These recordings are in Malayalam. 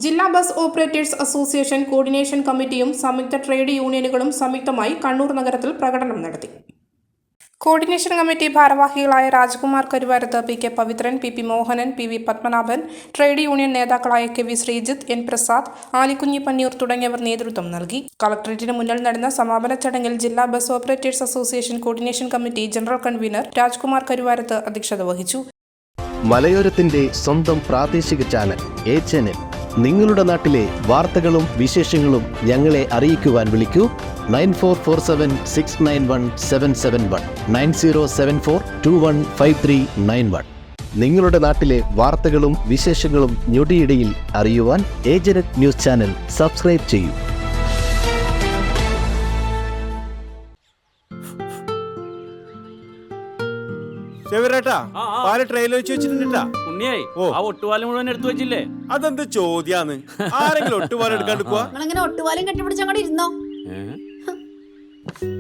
ജില്ലാ ബസ് ഓപ്പറേറ്റേഴ്സ് അസോസിയേഷൻ കോർഡിനേഷൻ കമ്മിറ്റിയും സംയുക്ത ട്രേഡ് യൂണിയനുകളും സംയുക്തമായി കണ്ണൂർ നഗരത്തിൽ പ്രകടനം നടത്തി. കോർഡിനേഷൻ കമ്മിറ്റി ഭാരവാഹികളായ Rajkumar Karuvarath, P K Pavithran, P P Mohanan, P V Padmanabhan, trade union നേതാക്കളായ K V Sreejith, N Prasad, Alikunhi Panniyoor തുടങ്ങിയവർ നേതൃത്വം നൽകി. കളക്ടറേറ്റിന് മുന്നിൽ നടന്ന സമാപന ചടങ്ങിൽ ജില്ലാ bus operators association coordination committee general convenor Rajkumar Karuvarath അധ്യക്ഷത വഹിച്ചു. മലയോരത്തിന്റെ സ്വന്തം പ്രാദേശിക ചാനൽ A-Channel. നിങ്ങളുടെ നാട്ടിലെ വാർത്തകളും വിശേഷങ്ങളും ഞങ്ങളെ അറിയിക്കുവാൻ വിളിക്കൂ 9447691771 9074215391. നിങ്ങളുടെ നാട്ടിലെ വാർത്തകളും വിശേഷങ്ങളും ഞൊടിയിടയിൽ അറിയുവാൻ A-Channel ന്യൂസ് ചാനൽ സബ്സ്ക്രൈബ് ചെയ്യൂ. അതെന്ത് ചോദ്യാന്ന്? ആരെങ്കിലും ഒട്ടുപാലം എടുക്കാണ്ട് പോവാ? ഒട്ടുപാലം കെട്ടിപ്പിടിച്ച് അങ്ങോട്ട് ഇരുന്നോ.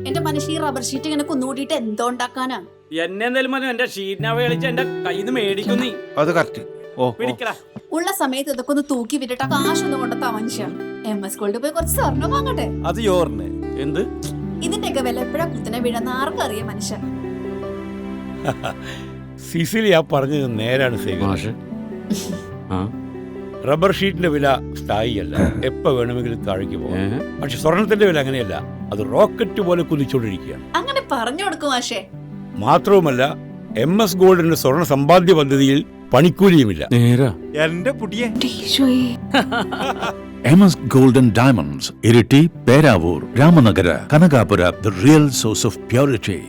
എന്റെ മനുഷ്യ റബ്ബർ ഷീറ്റ് ഇങ്ങനെ കുന്നുകൂട്ടിട്ട് എന്തോ ഉണ്ടാക്കാനാ? എന്നെ എന്തായാലും എന്റെ ഷീറ്റിനെ കളിച്ച് എന്റെ കയ്യിൽ നിന്ന് മേടിക്കുന്നേ. അത് കറക്റ്റ്. ഉള്ള സമയത്ത് ഇതൊക്കെ ഒന്ന് തൂക്കി വിട്ടിട്ട് കാശൊന്നും കൊണ്ടെത്താ മനുഷ്യ. MS ഗോൾഡ് പോയി കുറച്ച് സ്വർണ്ണം വാങ്ങട്ടെ. അത് യോറിന് എന്ത്? ഇതിന്റെയൊക്കെ വില എപ്പോഴാ കുത്തിനെ വീഴുന്ന ആർക്കും അറിയാം മനുഷ്യ. സിസിലി ആ പറഞ്ഞത് നേരാണ്. റബ്ബർ ഷീറ്റിന്റെ വില സ്ഥായിയല്ല, എപ്പോ വേണമെങ്കിലും താഴേക്ക് പോകാം. പക്ഷെ സ്വർണത്തിന്റെ വില അങ്ങനെയല്ല, അത് റോക്കറ്റ് പോലെ കുതിച്ചുകൊണ്ടിരിക്കുകയാണ്. അങ്ങനെ പറഞ്ഞു കൊടുക്കും മാഷേ. മാത്രവുമല്ല MS ഗോൾഡിന്റെ സ്വർണ്ണ സമ്പാദ്യ പദ്ധതിയിൽ പണിക്കൂലിയുമില്ല. എന്റെ പുതിയ MS Gold and Diamonds, Iriti, Peravur, Ramanagara, Kanagapura, the real source of purity.